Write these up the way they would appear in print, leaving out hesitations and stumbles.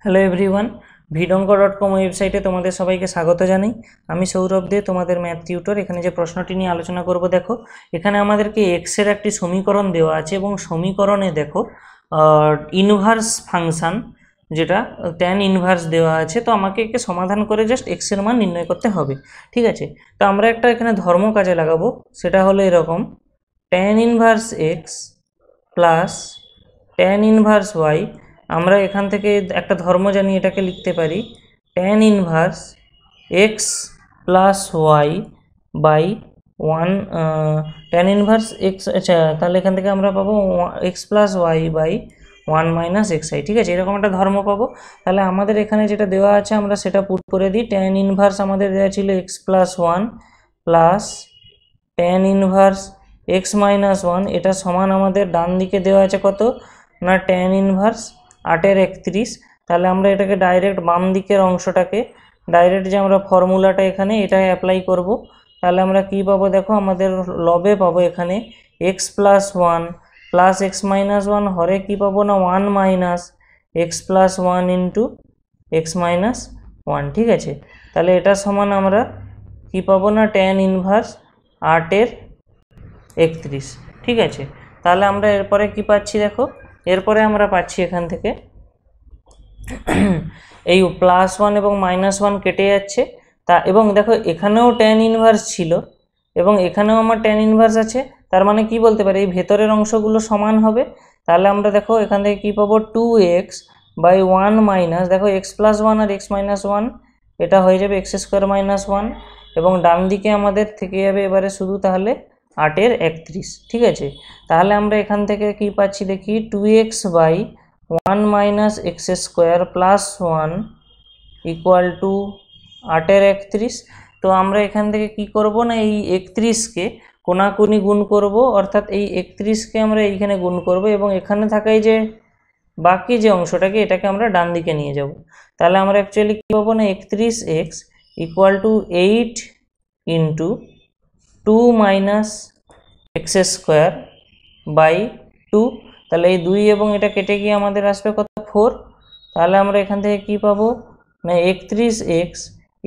Hello everyone, vidongo.com ওয়েবসাইটে তোমাদের সবাইকে স্বাগত জানাই। আমি সৌরভ দে, তোমাদের ম্যাথ টিউটর। এখানে যে প্রশ্নটি নিয়ে আলোচনা করব, দেখো এখানে আমাদেরকে এক্স এর একটি সমীকরণ দেওয়া আছে এবং সমীকরণে দেখো ইনভার্স ফাংশন যেটা ট্যান ইনভার্স দেওয়া আছে। তো আমাকে একে সমাধান করে জাস্ট এক্স এর মান নির্ণয় করতে হবে, ঠিক আছে। তো আমরা একটা এখানে ধর্ম কাজে লাগাবো, সেটা হলো এরকম: tan inverse X plus tan inverse Y. আমরা এখান থেকে একটা ধর্ম জানি, এটাকে লিখতে পারি tan inverse X plus Y by one. Tan inverse X, আচ্ছা তাহলে এখান থেকে আমরা পাবো X plus Y by one minus X Y, ঠিক আছে। এরকম একটা ধর্ম পাবো। তাহলে আমাদের এখানে যেটা দেওয়া আছে আমরা সেটা পুট করে দিই। ট্যান ইনভার্স আমাদের দেওয়া ছিল x plus one plus tan inverse x minus one, এটা সমান আমাদের ডান দিকে দেওয়া আছে কত না ট্যান ইনভার্স 8/31। তাহলে আমরা এটাকে ডাইরেক্ট বাম দিকের অংশটাকে ডাইরেক্ট যে আমরা ফর্মুলাটা এখানে এটা অ্যাপ্লাই করব। তাহলে আমরা কি পাবো, দেখো আমাদের লবে পাবো এখানে x plus one plus x minus one, হরে কি পাবো না one minus x plus one into x minus one, ঠিক আছে। তাহলে এটা সমান আমরা কি পাবো না ট্যান ইনভার্স 8/31, ঠিক আছে। তাহলে আমরা এরপরে কি পাচ্ছি, দেখো এরপরে আমরা পাচ্ছি এখান থেকে এই প্লাস ওয়ান এবং মাইনাস ওয়ান কেটে যাচ্ছে। তা এবং দেখো এখানেও ট্যান ইনভার্স ছিল এবং এখানেও আমার ট্যান ইনভার্স আছে। তার মানে কি বলতে পারি, এই ভেতরের অংশগুলো সমান হবে। তাহলে আমরা দেখো এখান থেকে কি পাবো 2x বাই ওয়ান মাইনাস, দেখো এক্স প্লাস ওয়ান আর এক্স মাইনাস ওয়ান, এটা হয়ে যাবে এক্স স্কোয়ার মাইনাস ওয়ান, এবং ডান দিকে আমাদের থেকে যাবে এবারে শুধু তাহলে 8/31, ঠিক আছে। তাহলে আমরা এখান থেকে কি পাচ্ছি দেখি 2x by one minus X square plus one equal to 8/31। তো আমরা এখান থেকে কি করব না এই 31কে কোনাকুনি গুণ করব, অর্থাৎ এই 31কে আমরা এইখানে গুণ করব এবং এখানে থাকাই যে বাকি যে অংশটাকে এটাকে আমরা ডান দিকে নিয়ে যাব। তাহলে আমরা অ্যাকচুয়ালি কী পাবো না 31x equal to 8 into 2 minus X square by 2। তাহলে এই 2 এবং এটা কেটে গিয়ে আমাদের আসবে কত 4। তাহলে আমরা এখান থেকে কি পাবো না 31x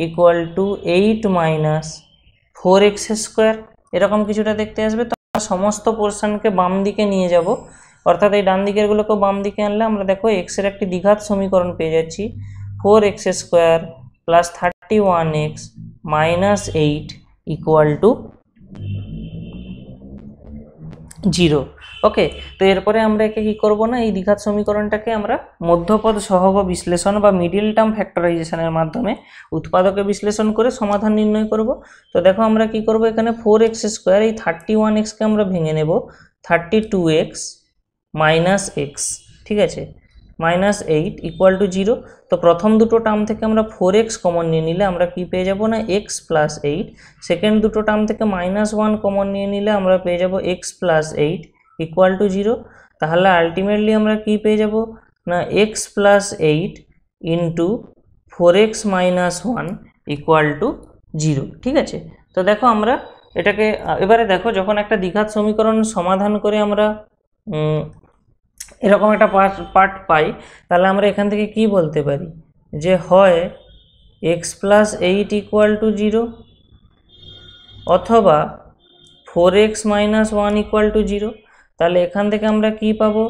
equal to 8 minus 4x square, এরকম কিছুটা দেখতে আসবে। তো আমরা সমস্ত পোর্শনকে বাম দিকে নিয়ে যাব, অর্থাৎ এই ডান দিকেরগুলোকে বাম দিকে আনলে আমরা দেখো এক্সের একটি দ্বিঘাত সমীকরণ পেয়ে যাচ্ছি 4x square plus 31x minus 8 equal to 0। ওকে, তো এরপরে আমরা একে কী করবো না এই দ্বিঘাত সমীকরণটাকে আমরা মধ্যপদ সহগ বিশ্লেষণ বা মিডিল টার্ম ফ্যাক্টরাইজেশনের মাধ্যমে উৎপাদকে বিশ্লেষণ করে সমাধান নির্ণয় করব। তো দেখো আমরা কি করব, এখানে 4x স্কোয়ার এই 31xকে আমরা ভেঙে নেব 32x মাইনাস এক্স, ঠিক আছে, মাইনাস 8 ইকুয়াল টু 0। তো প্রথম দুটো টার্ম থেকে আমরা 4x কমন নিয়ে নিলে আমরা কি পেয়ে যাব না এক্স প্লাস 8। সেকেন্ড দুটো টার্ম থেকে -1 কমন নিয়ে নিলে আমরা পেয়ে যাব এক্স প্লাস 8 ইকুয়াল টু 0। তাহলে আলটিমেটলি আমরা কি পেয়ে যাব না x plus 8 into 4x minus 1 equal to 0, ঠিক আছে। তো দেখো আমরা এটাকে এবারে দেখো যখন একটা দ্বিঘাত সমীকরণ সমাধান করে আমরা এরকম একটা পার্ট পাই, তাহলে আমরা এখান থেকে কি বলতে পারি যে হয় এক্স প্লাস 8 ইকুয়াল টু 0 অথবা 4x মাইনাস 1 ইকুয়াল টু 0। তাহলে এখান থেকে আমরা কি পাবো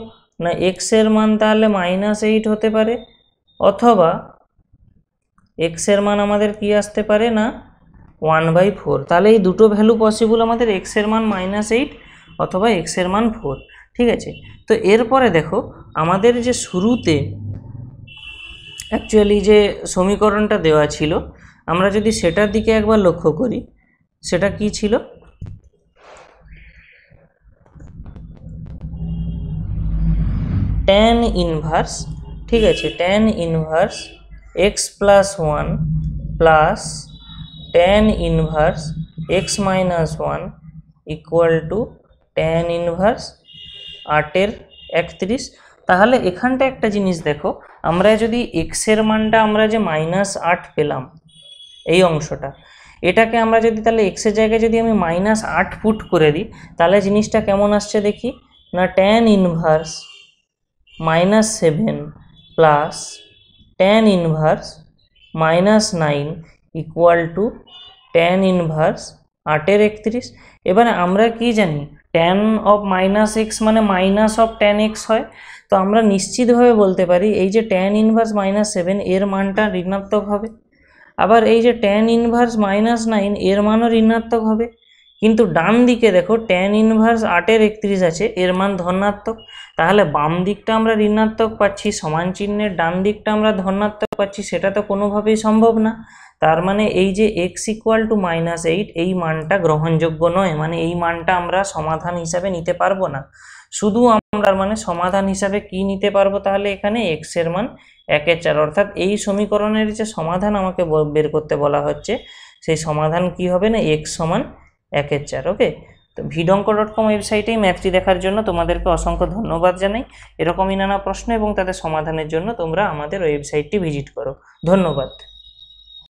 না এক্সের মান তাহলে -8 হতে পারে, অথবা এক্সের মান আমাদের কি আসতে পারে না 1/4। তাহলে এই দুটো ভ্যালু পসিবল আমাদের, এক্সের মান -8 অথবা এক্সের মান 4, ঠিক আছে। তো এরপরে দেখো আমাদের যে শুরুতে অ্যাকচুয়ালি যে সমীকরণটা দেওয়া ছিল, আমরা যদি সেটার দিকে একবার লক্ষ্য করি, সেটা কি ছিল, ট্যান ইনভার্স, ঠিক আছে, tan inverse X plus 1 plus tan inverse x minus 1 equal to tan inverse 8/31। তাহলে এখানটা একটা জিনিস দেখো, আমরা যদি এক্সের মানটা আমরা যে -8 পেলাম এই অংশটা, এটাকে আমরা যদি তাহলে এক্সের জায়গায় যদি আমি -8 পুট করে দিই, তাহলে জিনিসটা কেমন আসছে দেখি না tan inverse -7 plus tan inverse -9 equal to tan inverse 8/31। এবারে আমরা কি জানি, tan অফ -x মানে মাইনাস অফ tan x হয়। তো আমরা নিশ্চিতভাবে বলতে পারি এই যে tan ইনভার্স -7 এর মানটা ঋণাত্মক হবে, আবার এই যে tan ইনভার্স -9 এর মানও ঋণাত্মক হবে। কিন্তু ডান দিকে দেখো tan ইনভার্স 8/31 আছে, এর মান ধনাত্মক। তাহলে বাম দিকটা আমরা ঋণাত্মক পাচ্ছি, সমান চিহ্নের ডান দিকটা আমরা ধনাত্মক পাচ্ছি, সেটা তো কোনোভাবেই সম্ভব না। তার মানে এই যে x ইকুয়াল টু -8 এই মানটা গ্রহণযোগ্য নয়, মানে এই মানটা আমরা সমাধান হিসাবে নিতে পারবো না। শুধু আমরা মানে সমাধান হিসাবে কি নিতে পারবো, তাহলে এখানে x এর মান 1/4, অর্থাৎ এই সমীকরণের যে সমাধান আমাকে বের করতে বলা হচ্ছে সেই সমাধান কি হবে না, x সমান 1/4। ওকে, তো vidonko.com ওয়েবসাইটে ম্যাথটি দেখার জন্য তোমাদেরকে অসংখ্য ধন্যবাদ জানাই। এরকমই নানা প্রশ্ন এবং তাদের সমাধানের জন্য তোমরা আমাদের ওয়েবসাইটটি ভিজিট করো। ধন্যবাদ।